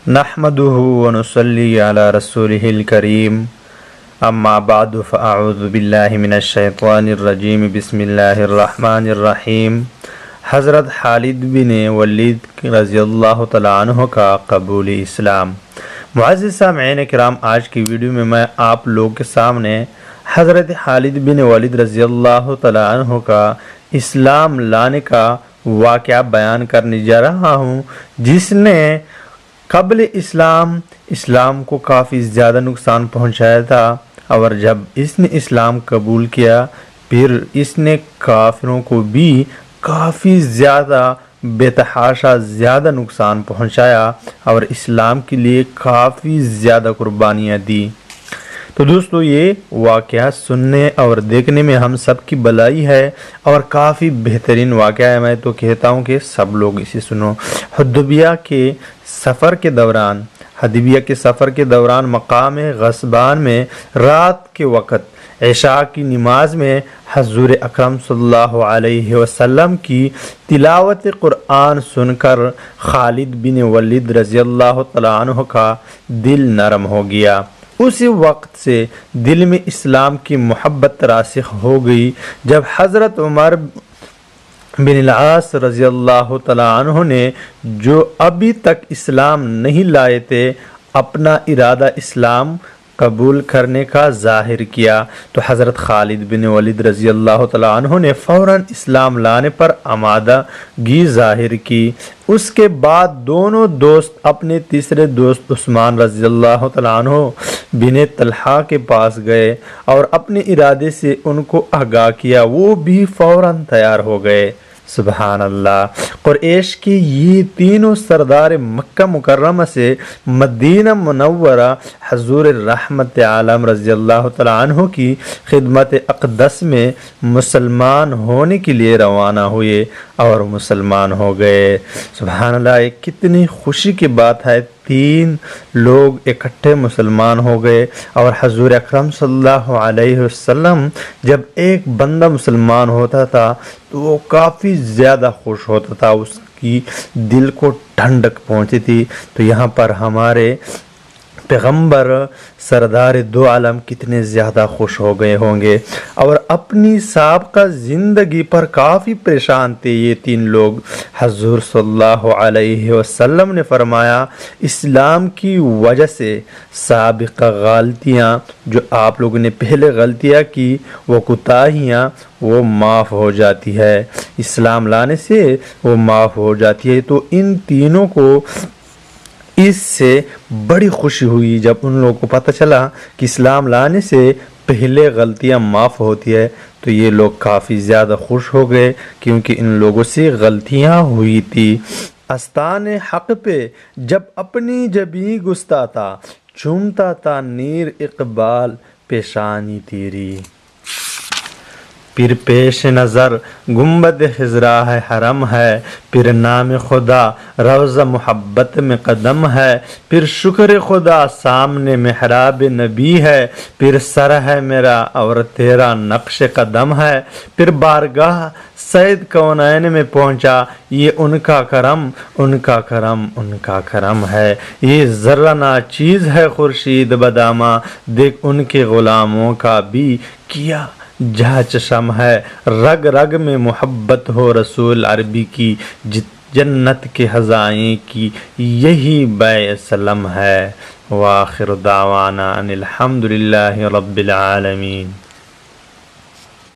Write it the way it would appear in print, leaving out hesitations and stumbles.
نحمده ونصلي على رسوله الكريم اما بعد فاعوذ باللہ من الشیطان الرجیم بسم اللہ الرحمن الرحیم۔ حضرت خالد بن ولید رضی اللہ تعالیٰ عنہ کا قبول اسلام۔ معزز سامعین کرام، آج کی ویڈیو میں میں آپ لوگ کے سامنے حضرت خالد بن ولید رضی اللہ تعالیٰ عنہ کا اسلام لانے کا واقعہ بیان کرنے جا رہا ہوں، جس نے قبل اسلام کو کافی زیادہ نقصان پہنچایا تھا، اور جب اس نے اسلام قبول کیا پھر اس نے کافروں کو بھی کافی زیادہ بے تحاشا زیادہ نقصان پہنچایا اور اسلام کے لیے کافی زیادہ قربانیاں دی۔ تو دوستو، یہ واقعہ سننے اور دیکھنے میں ہم سب کی بھلائی ہے اور کافی بہترین واقعہ ہے۔ میں تو کہتا ہوں کہ سب لوگ اسے سنو۔ حدیبیہ کے سفر کے دوران مقام غصبان میں رات کے وقت عشاء کی نماز میں حضور اکرم صلی اللہ علیہ وسلم کی تلاوت قرآن سن کر خالد بن ولید رضی اللہ تعالیٰ عنہ کا دل نرم ہو گیا۔ اسی وقت سے دل میں اسلام کی محبت راسخ ہو گئی۔ جب حضرت عمر بن العاص رضی اللہ تعالیٰ عنہ نے، جو ابھی تک اسلام نہیں لائے تھے، اپنا ارادہ اسلام قبول کرنے کا ظاہر کیا تو حضرت خالد بن ولید رضی اللہ تعالیٰ عنہ نے فوراً اسلام لانے پر آمادگی ظاہر کی۔ اس کے بعد دونوں دوست اپنے تیسرے دوست عثمان رضی اللہ تعالیٰ عنہ بن طلحہ کے پاس گئے اور اپنے ارادے سے ان کو آگاہ کیا۔ وہ بھی فوراً تیار ہو گئے۔ سبحان اللہ۔ قریش کے یہ تینوں سردار مکہ مکرمہ سے مدینہ منورہ حضور رحمت عالم رضی اللہ تعالیٰ عنہ کی خدمت اقدس میں مسلمان ہونے کے لیے روانہ ہوئے اور مسلمان ہو گئے۔ سبحان اللہ، یہ کتنی خوشی کی بات ہے۔ 3 لوگ اکٹھے مسلمان ہو گئے، اور حضور اکرم صلی اللہ علیہ وسلم جب ایک بندہ مسلمان ہوتا تھا تو وہ کافی زیادہ خوش ہوتا تھا، اس کی دل کو ٹھنڈک پہنچتی تھی۔ تو یہاں پر ہمارے پیغمبر سردار دو عالم کتنے زیادہ خوش ہو گئے ہوں گے، اور اپنی سابقہ زندگی پر کافی پریشان تھے یہ 3 لوگ۔ حضور صلی اللہ علیہ وسلم نے فرمایا، اسلام کی وجہ سے سابقہ غلطیاں، جو آپ لوگوں نے پہلے غلطیاں کی، وہ کوتاہیاں وہ معاف ہو جاتی ہے، اسلام لانے سے وہ معاف ہو جاتی ہے۔ تو ان تینوں کو اس سے بڑی خوشی ہوئی جب ان لوگوں کو پتہ چلا کہ اسلام لانے سے پہلے غلطیاں معاف ہوتی ہے، تو یہ لوگ کافی زیادہ خوش ہو گئے، کیونکہ ان لوگوں سے غلطیاں ہوئی تھی۔ استان حق پہ جب اپنی جبیں گستا تھا، چومتا تھا نیر اقبال پیشانی تیری۔ پھر پیش نظر گنبد خضرا ہے، حرم ہے، پھر نام خدا روضہ محبت میں قدم ہے، پھر شکر خدا سامنے محراب نبی ہے، پھر سر ہے میرا اور تیرا نقش قدم ہے، پھر بارگاہ سید کونین میں پہنچا، یہ ان کا کرم ان کا کرم ان کا کرم ہے، یہ ذرہ ناچیز ہے خورشید بدامہ، دیکھ ان کے غلاموں کا بھی کیا جہاں چشم ہے، رگ رگ میں محبت ہو رسول عربی کی، جنت کے خزائیں کی یہی بے سلم ہے۔ وآخر دعوانا ان الحمد للہ رب العالمین۔